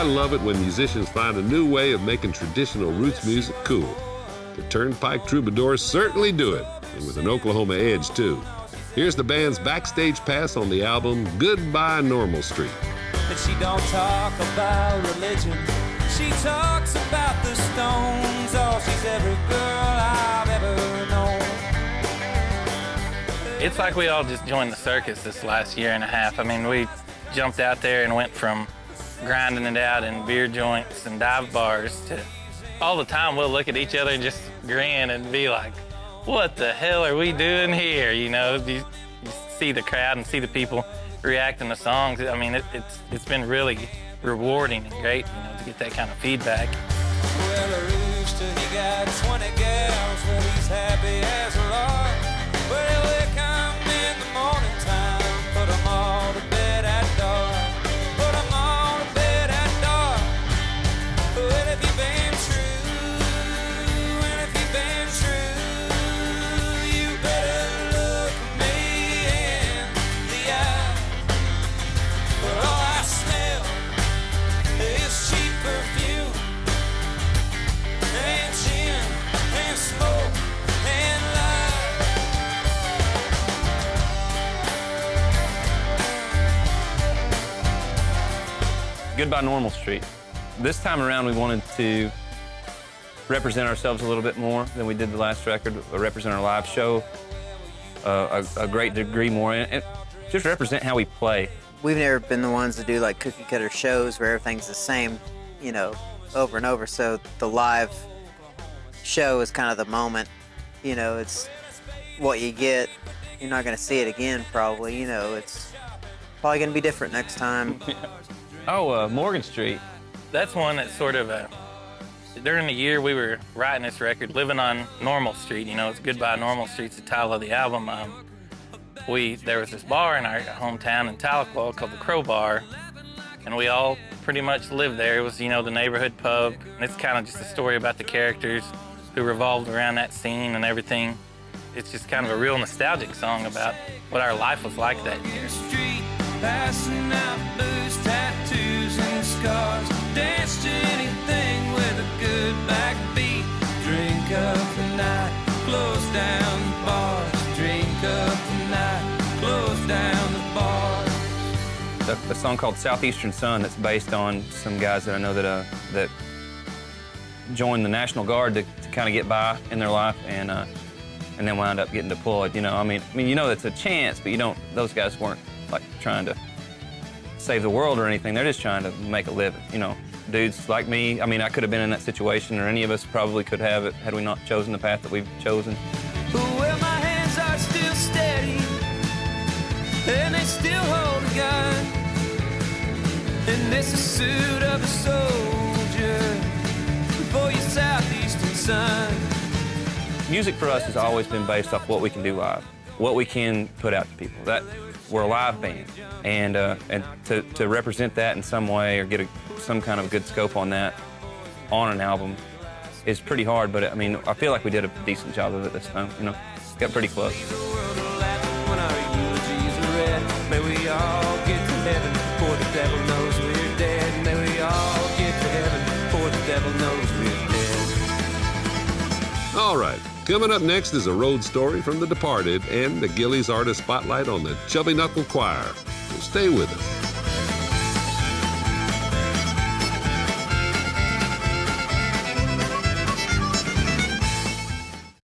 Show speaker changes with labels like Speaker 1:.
Speaker 1: love it when musicians find a new way of making traditional roots music cool. The Turnpike Troubadours certainly do it, and with an Oklahoma edge, too. Here's the band's backstage pass on the album Goodbye Normal Street.
Speaker 2: And she don't talk about religion. She talks about the Stones. Oh, she's every girl I've ever known.
Speaker 3: It's like we all just joined the circus this last year and a half. I mean, we jumped out there and went from grinding it out in beer joints and dive bars to all the time we'll look at each other and just grin and be like, what the hell are we doing here? You know, you see the crowd and see the people reacting to songs. I mean, it's been really rewarding and great, you know, to get that kind of feedback.
Speaker 2: Well, a rooster, he got 20 gals, well, he's happy as a lark. Well, they come in the morning time, put them all to bed at dark. Put them all to bed at dark. Well, if you've been true, and if you've been true, you better look me in the eye. For all I smell is cheap perfume, and gin, and smoke, and lies.
Speaker 4: Goodbye Normal Street. This time around, we wanted to represent ourselves a little bit more than we did the last record, represent our live show a great degree more, and just represent how we play.
Speaker 5: We've never been the ones to do like cookie cutter shows where everything's the same, you know, over and over. So the live show is kind of the moment, you know, it's what you get. You're not going to see it again, probably, you know, it's probably going to be different next time.
Speaker 4: Oh, Morgan Street.
Speaker 3: That's one that's sort of during the year we were writing this record, living on Normal Street, you know, it's Goodbye Normal Street's the title of the album. There was this bar in our hometown in Tahlequah called the Crow Bar, and we all pretty much lived there. It was, you know, the neighborhood pub, and it's kind of just a story about the characters who revolved around that scene and everything. It's just kind of a real nostalgic song about what our life was like that year.
Speaker 2: Street, passing out booze, tattoos, and scars. Dance to anything with a good backbeat. Drink up the night, close down the bars. Drink up the night, close down the bars.
Speaker 4: A song called Southeastern Sun that's based on some guys that I know that joined the National Guard to kind of get by in their life and then wound up getting deployed. You know, I mean, you know, it's a chance, but you don't. Those guys weren't like trying to save the world or anything. They're just trying to make a living. You know, dudes like me. I mean, I could have been in that situation, or any of us probably could have it had we not chosen the path that we've chosen.
Speaker 2: Well, my hands are still steady, and they still hold a gun. And this is the suit of a soldier for your southeastern sun.
Speaker 4: Music for us has always been based off what we can do live, what we can put out to people. That we're a live band, and to represent that in some way or get some kind of good scope on that on an album is pretty hard. But I mean, I feel like we did a decent job of it this time. You know, got pretty close.
Speaker 2: May we all get to heaven, for the devil knows we're dead. May we all get to heaven, for the devil knows we're dead.
Speaker 1: All right, coming up next is a road story from The Departed and the Gillies Artist Spotlight on the Chubby Knuckle Choir. So stay with us.